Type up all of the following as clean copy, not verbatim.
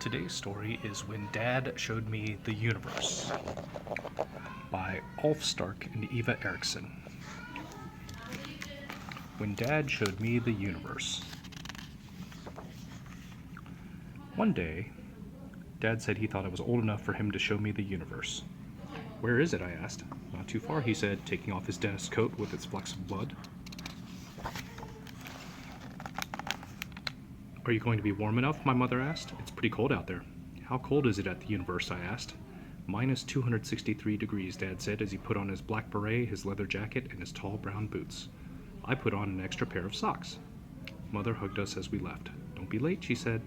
Today's story is When Dad Showed Me the Universe by Ulf Stark and Eva Eriksson. When Dad Showed Me the Universe. One day, Dad said he thought I was old enough for him to show me the universe. "Where is it?" I asked. "Not too far," he said, taking off his dentist coat with its flecks of blood. "Are you going to be warm enough?" my mother asked. "It's pretty cold out there." "How cold is it at the universe?" I asked. "Minus 263 degrees, Dad said as he put on his black beret, his leather jacket, and his tall brown boots. I put on an extra pair of socks. Mother hugged us as we left. "Don't be late," she said.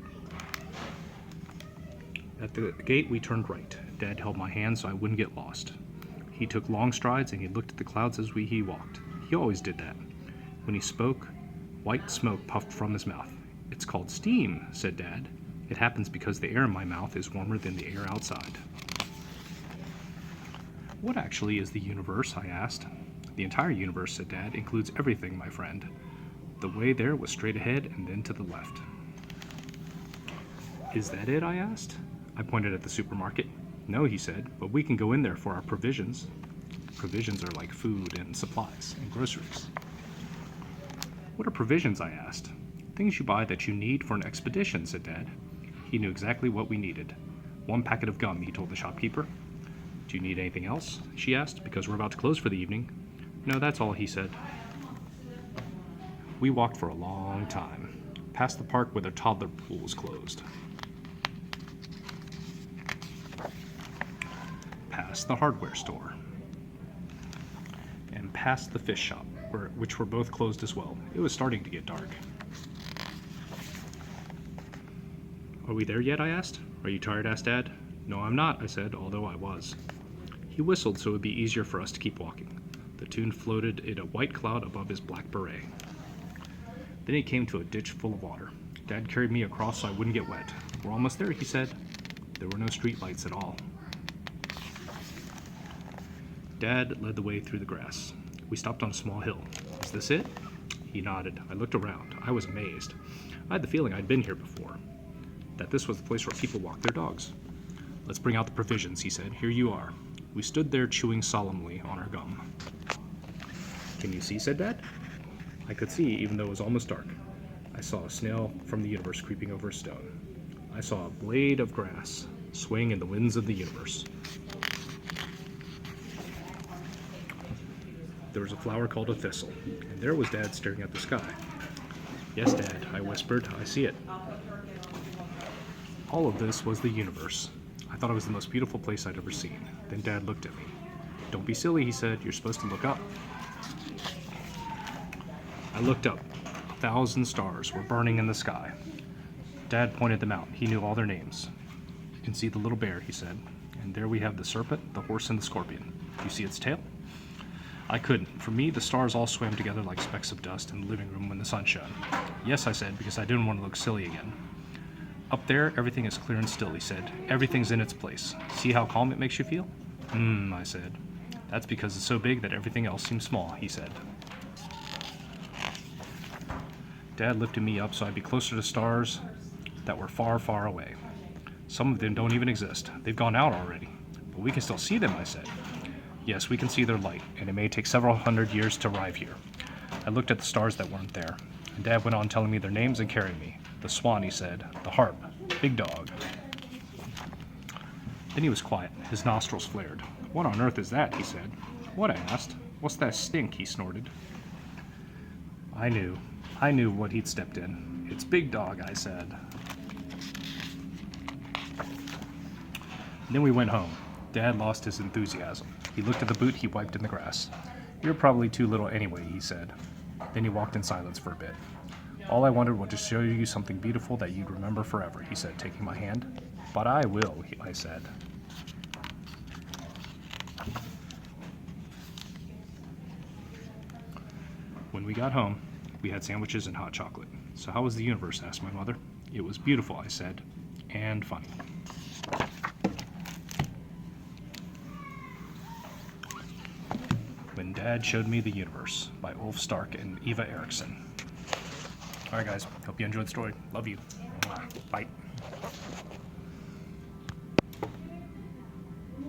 At the gate, we turned right. Dad held my hand so I wouldn't get lost. He took long strides and he looked at the clouds as he walked. He always did that. When he spoke, white smoke puffed from his mouth. "It's called steam," said Dad. "It happens because the air in my mouth is warmer than the air outside." "What actually is the universe?" I asked. "The entire universe," said Dad, "includes everything, my friend. The way there was straight ahead and then to the left." "Is that it?" I asked. I pointed at the supermarket. "No," he said, "but we can go in there for our provisions." Provisions are like food and supplies and groceries. "What are provisions?" I asked. "Things you buy that you need for an expedition," said Dad. He knew exactly what we needed. "1 packet of gum," he told the shopkeeper. "Do you need anything else?" she asked, "because we're about to close for the evening." "No, that's all," he said. We walked for a long time, past the park where the toddler pool was closed, past the hardware store, and past the fish shop, which were both closed as well. It was starting to get dark. "Are we there yet?" I asked. "Are you tired?" asked Dad. "No, I'm not," I said, although I was. He whistled so it would be easier for us to keep walking. The tune floated in a white cloud above his black beret. Then he came to a ditch full of water. Dad carried me across so I wouldn't get wet. "We're almost there," he said. There were no street lights at all. Dad led the way through the grass. We stopped on a small hill. "Is this it?" He nodded. I looked around. I was amazed. I had the feeling I'd been here before, that this was the place where people walk their dogs. "Let's bring out the provisions," he said. "Here you are." We stood there chewing solemnly on our gum. "Can you see?" said Dad. I could see, even though it was almost dark. I saw a snail from the universe creeping over a stone. I saw a blade of grass swaying in the winds of the universe. There was a flower called a thistle, and there was Dad staring at the sky. "Yes, Dad," I whispered, "I see it." All of this was the universe. I thought it was the most beautiful place I'd ever seen. Then Dad looked at me. "Don't be silly," he said. "You're supposed to look up." I looked up. 1,000 stars were burning in the sky. Dad pointed them out. He knew all their names. "You can see the little bear," he said. "And there we have the serpent, the horse, and the scorpion. You see its tail?" I couldn't. For me, the stars all swam together like specks of dust in the living room when the sun shone. "Yes," I said, because I didn't want to look silly again. "Up there, everything is clear and still," he said. "Everything's in its place. See how calm it makes you feel?" I said. "That's because it's so big that everything else seems small," he said. Dad lifted me up so I'd be closer to stars that were far, far away. "Some of them don't even exist. They've gone out already." "But we can still see them," I said. "Yes, we can see their light, and it may take several hundred years to arrive here." I looked at the stars that weren't there, and Dad went on telling me their names and carrying me. "The swan," he said. "The harp. Big dog." Then he was quiet. His nostrils flared. "What on earth is that?" he said. "What?" I asked. "What's that stink?" he snorted. I knew what he'd stepped in. "It's Big Dog," I said. Then we went home. Dad lost his enthusiasm. He looked at the boot he wiped in the grass. "You're probably too little anyway," he said. Then he walked in silence for a bit. "All I wanted was to show you something beautiful that you'd remember forever," he said, taking my hand. "But I will," I said. When we got home, we had sandwiches and hot chocolate. "So how was the universe?" asked my mother. "It was beautiful," I said, "and funny." When Dad Showed Me the Universe by Ulf Stark and Eva Eriksson. Alright guys, hope you enjoyed the story. Love you. Bye.